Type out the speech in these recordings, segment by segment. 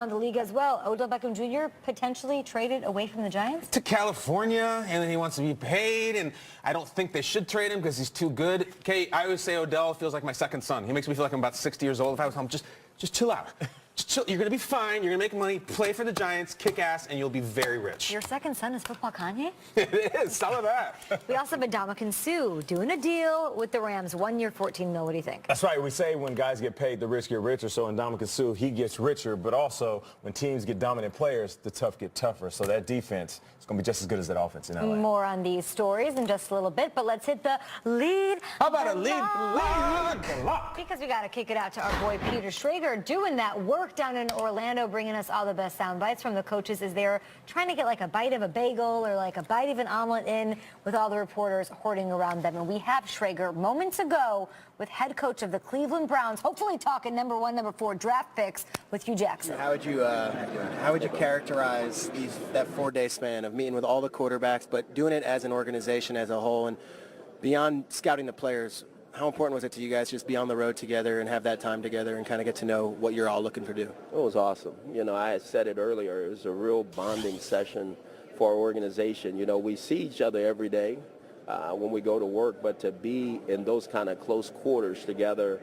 On the league as well. Odell Beckham Jr. potentially traded away from the Giants? To California, and then he wants to be paid, and I don't think they should trade him because he's too good. Okay, I always say Odell feels like my second son. He makes me feel like I'm about 60 years old. If I was home, just chill out. Just chill. You're going to be fine. You're going to make money, play for the Giants, kick ass, and you'll be very rich. Your second son is football Kanye? It is. Some of that. We also have Ndamukong Suh doing a deal with the Rams. 1 year, $14 million. What do you think? That's right. We say when guys get paid, the rich get richer. So Ndamukong Suh, he gets richer. But also, when teams get dominant players, the tough get tougher. So that defense is going to be just as good as that offense in LA. More on these stories in just a little bit, but let's hit the lead. How about a lead block? Because we got to kick it out to our boy Peter Schrager doing that work down in Orlando, bringing us all the best sound bites from the coaches as they're trying to get like a bite of a bagel or like a bite of an omelet in with all the reporters hoarding around them. And we have Schrager moments ago with head coach of the Cleveland Browns, hopefully talking number 1, number 4 draft picks with Hugh Jackson. How would you characterize that 4-day span of meeting with all the quarterbacks, but doing it as an organization as a whole, and beyond scouting the players? How important was it to you guys just be on the road together and have that time together and kind of get to know what you're all looking to do? It was awesome. You know, I had said it earlier. It was a real bonding session for our organization. You know, we see each other every day when we go to work, but to be in those kind of close quarters together,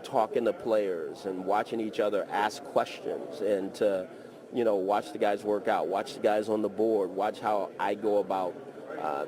talking to players and watching each other ask questions, and to, you know, watch the guys work out, watch the guys on the board, watch how I go about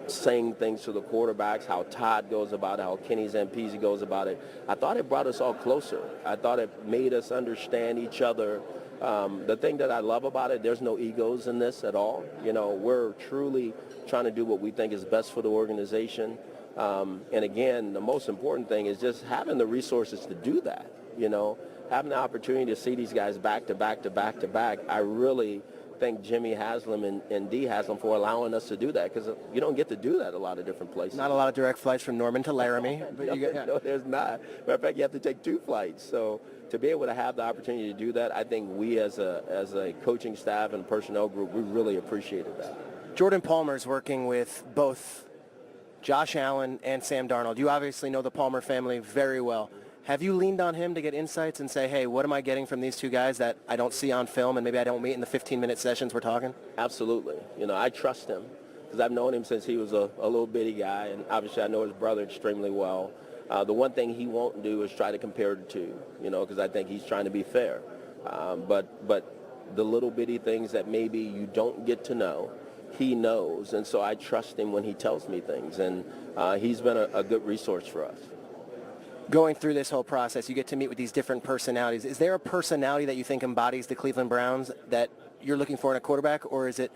saying things to the quarterbacks, how Todd goes about it, how Kenny Zampese goes about it. I thought it brought us all closer. I thought it made us understand each other. The thing that I love about it, there's no egos in this at all. You know, we're truly trying to do what we think is best for the organization. And again, the most important thing is just having the resources to do that. You know, having the opportunity to see these guys back to back to back to back. I really thank Jimmy Haslam and Dee Haslam for allowing us to do that, because you don't get to do that a lot of different places. Not a lot of direct flights from Norman to Laramie. But No, there's not. Matter of fact, you have to take 2 flights. So to be able to have the opportunity to do that, I think we as a coaching staff and personnel group, we really appreciated that. Jordan Palmer's working with both Josh Allen and Sam Darnold. You obviously know the Palmer family very well. Have you leaned on him to get insights and say, hey, what am I getting from these two guys that I don't see on film and maybe I don't meet in the 15-minute sessions we're talking? Absolutely. You know, I trust him because I've known him since he was a little bitty guy, and obviously I know his brother extremely well. The one thing he won't do is try to compare the two, you know, because I think he's trying to be fair. But the little bitty things that maybe you don't get to know, he knows, and so I trust him when he tells me things, and he's been a good resource for us. Going through this whole process, you get to meet with these different personalities. Is there a personality that you think embodies the Cleveland Browns that you're looking for in a quarterback, or is it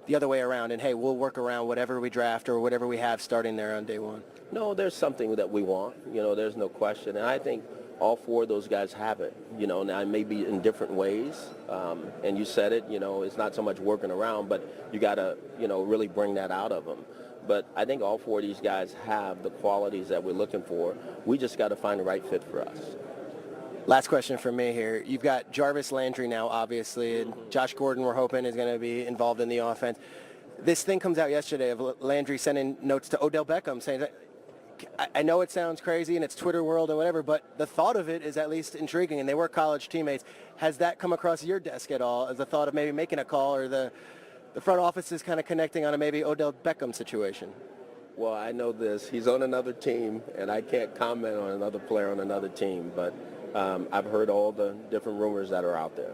the other way around, and hey, we'll work around whatever we draft or whatever we have starting there on day one? No, there's something that we want. You know, there's no question, and I think all 4 of those guys have it. You know, now maybe in different ways, and you said it, you know, it's not so much working around, but you got to, you know, really bring that out of them. But I think all 4 of these guys have the qualities that we're looking for. We just got to find the right fit for us. Last question for me here. You've got Jarvis Landry now, obviously, and Josh Gordon, we're hoping, is going to be involved in the offense. This thing comes out yesterday of Landry sending notes to Odell Beckham saying that, I know it sounds crazy and it's Twitter world or whatever, but the thought of it is at least intriguing, and they were college teammates. Has that come across your desk at all, as the thought of maybe making a call, or the front office is kind of connecting on a maybe Odell Beckham situation? Well, I know this. He's on another team, and I can't comment on another player on another team, but I've heard all the different rumors that are out there.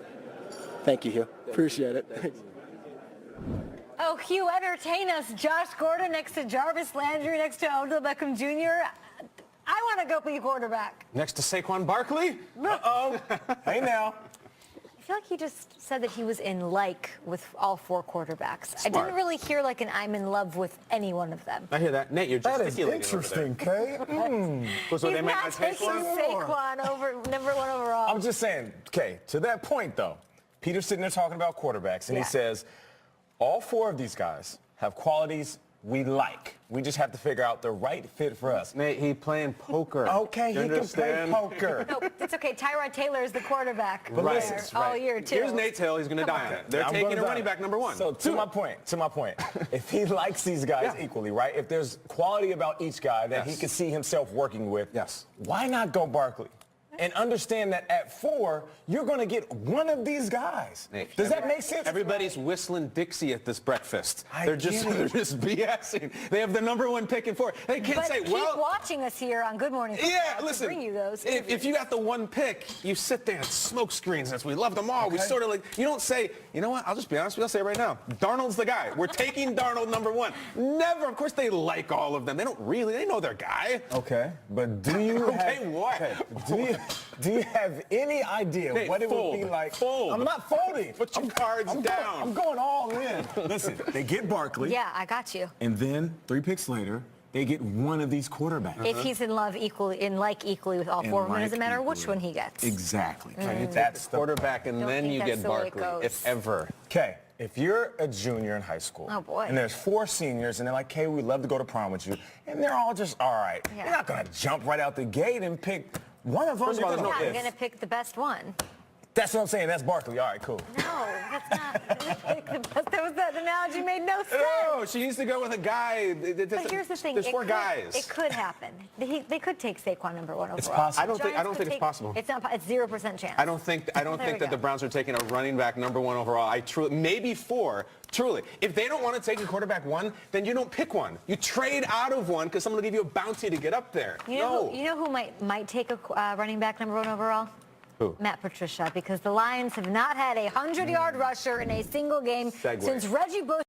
Thank you, Hugh. Appreciate it. Oh, Hugh, entertain us. Josh Gordon next to Jarvis Landry, next to Odell Beckham Jr. I want to go be quarterback. Next to Saquon Barkley? Uh-oh. Hey now. I feel like he just said that he was in like with all 4 quarterbacks. Smart. I didn't really hear like an I'm in love with any one of them. I hear that. Nate, you're That is gesticulating interesting, Kay. He's they might not taking Saquon over number 1 overall. I'm just saying, Kay, to that point, though, Peter's sitting there talking about quarterbacks, and Yeah. he says, all 4 of these guys have qualities we like. We just have to figure out the right fit for us. Nate, he playing poker. Okay, You he can play understand? poker. No, it's okay. Tyrod Taylor is the quarterback But there listen, all right. year, too. Here's Nate's Hill. He's going to die on it. They're I'm taking gonna a die. running back number 1. So to my point, if he likes these guys equally, right? If there's quality about each guy that he could see himself working with, Yes. why not go Barkley? and understand that at 4, you're going to get one of these guys. Hey, Does that make sense? Everybody's whistling Dixie at this breakfast. They're just get it. BSing. They have the #1 pick in 4. They can't But say, keep well, watching us here on Good Morning Football yeah, to listen, bring you those. if you got the 1 pick, you sit there and smoke screens us. We love them all. We Okay. sort of like, you don't say, you know what, I'll just be honest with you, I'll say it right now. Darnold's the guy. We're taking Darnold #1. Never. Of course they like all of them. They don't really. They know their guy. Okay, but do you Okay, have what? do you have any idea Hey, what it would be fold. like? Fold. I'm not folding. Put your cards down. I'm going all in. Listen, they get Barkley, Yeah, I got you. and then 3 picks later, they get one of these quarterbacks. If he's in love equally with all 4 of them, it doesn't matter which one he gets. Exactly. That's the quarterback, and Don't then think you that's get the way it Barkley, goes. if ever. Okay, if you're a junior in high school, Oh, boy. and there's 4 seniors, and they're like, "Hey, we'd love to go to prom with you," and they're all just all right. Yeah. You're not gonna jump right out the gate and pick one of them. First of all, You're there's gonna- Yeah, I'm if. going to pick the best one. That's what I'm saying. That's Barkley. All right, cool. No, that's not. That analogy made no sense. No, she needs to go with a guy. But here's the thing. There's it 4 could- guys. It could happen. They could take Saquon #1 overall. It's possible. I don't think Giants could it's possible. It's not. It's 0% chance. I don't think There we that go. the Browns are taking a running back #1 overall. I truly, maybe 4. Truly, if they don't want to take a quarterback 1, then you don't pick one. You trade out of one because someone will give you a bounty to get up there. You know who might take a running back #1 overall? Who? Matt Patricia, because the Lions have not had a 100-yard rusher in a single game Segue. since Reggie Bush.